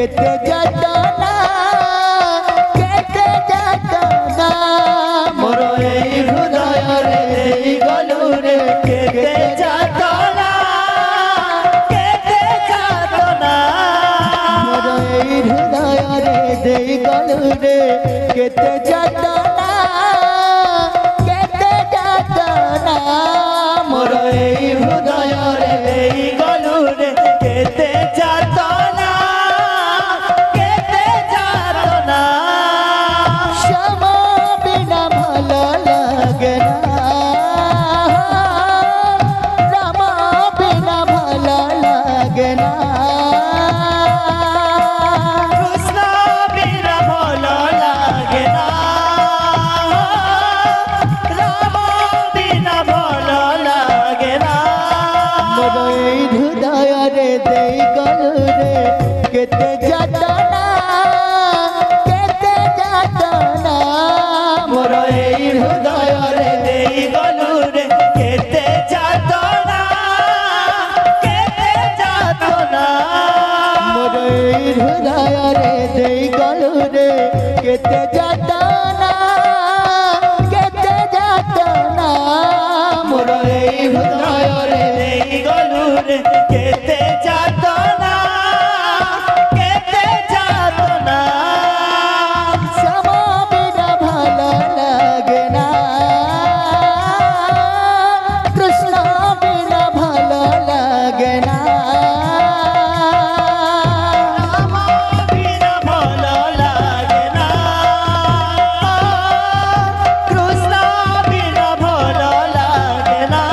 केते जातना केते जातना मोर এই হৃদয় রে এই গলু রে কেতে যাतना কেতে যাतना মোর এই হৃদয় রে এই গলু রে কেতে যাतना কেতে যাतना মোর এই হৃদয় রে এই গলু রে কেতে যাतना কেতে যাतना শ্যাম বিনা ভালো লাগে না রাম বিনা ভালো লাগে না কৃষ্ণ বিনা ভালো লাগে না রাম বিনা ভালো লাগে না মোর এই হৃদয় রে দেই গলু রে কেতে যাतना কেতে যাतना মোর এই হৃদয় রে দেই গলু রে কেতে যাतना কেতে যাतना মোর এই হৃদয় রে দেই গলু রে কেতে যাतना কেতে যাतना মোর এই হৃদয় রে দেই গলু রে কেতে যাतना কেতে যাतना শ্যাম বিনা ভালো লাগে না কৃষ্ণ বিনা ভালো লাগে না রাম বিনা ভালো লাগে না কৃষ্ণ বিনা ভালো লাগে না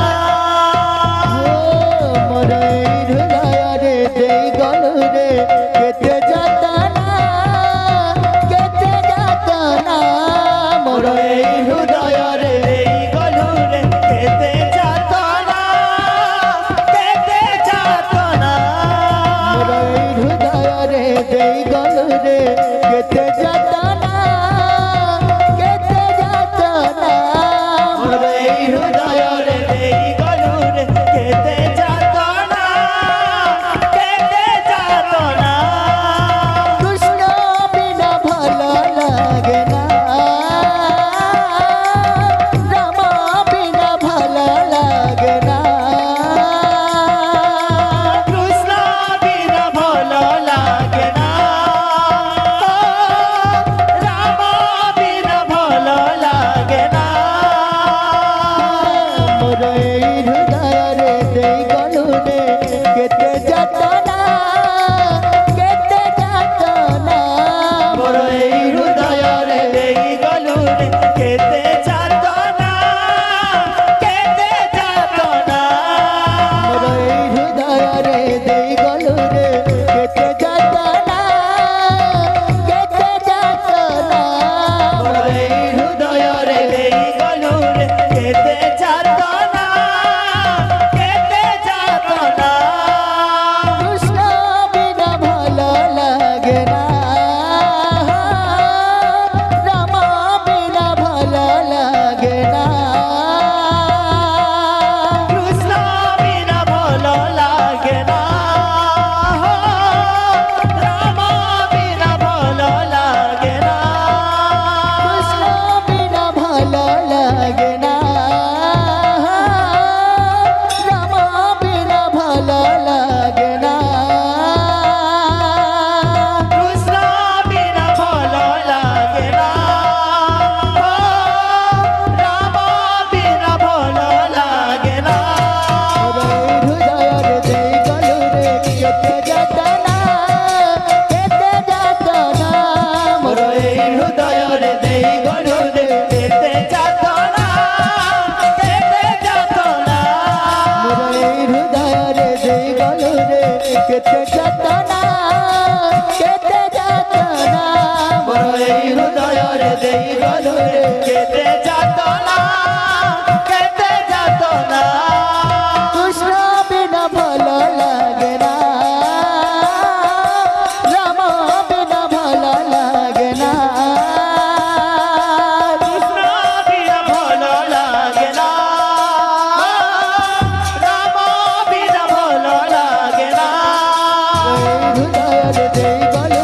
মোর এই হৃদয় রে দেই গলু রে কেতে যাतना কেতে যাतना মোর এই হৃদয় রে দেই গলু রে কেতে যাतना কেতে যাतना মোর এই হৃদয় রে দেই গলু রে কেতে যাतना কেতে যাतना মোর এই হৃদয় রে দেই গলু রে কেতে যাतना কেতে যাतना কৃষ্ণ বিনা ভালো লাগে না রাম বিনা ভালো লাগে না কৃষ্ণ বিনা ভালো লাগে না রাম বিনা ভালো লাগে না মোর এই হৃদয় রে দেই গলু রে কেতে যাतना কেতে যাतना মোর এই হৃদয় রে দেই গলু রে কেতে যাतना কেতে যাतना মোর এই হৃদয় রে দেই গলু রে কেতে যাतना কেতে যাतना মোর এই হৃদয় রে দেই গলু রে কেতে যাतना কেতে যাतना কৃষ্ণ বিনা ভালো লাগে না রাম বিনা ভালো লাগে না কৃষ্ণ বিনা ভালো লাগে না রাম বিনা ভালো লাগে না কৃষ্ণ বিনা ভালো লাগে না রাম বিনা ভালো লাগে না কৃষ্ণ বিনা ভালো লাগে না রাম বিনা ভালো লাগে না হৃদয় রে দেই গলু রে কেতে যাतना কেতে যাतना মোর এই হৃদয় রে দেই গলু রে কেতে যাतना কেতে যাतना মোর এই হৃদয় রে দেই গলু রে কেতে যাतना কেতে যাतना মোর এই হৃদয় রে দেই গলু রে কেতে যাतना কেতে যাतना কৃষ্ণ বিনা ভালো লাগে না রাম বিনা ভালো লাগে না কৃষ্ণ বিনা ভালো লাগে না রাম বিনা ভালো লাগে না হৃদয় রে দেই গলু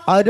আর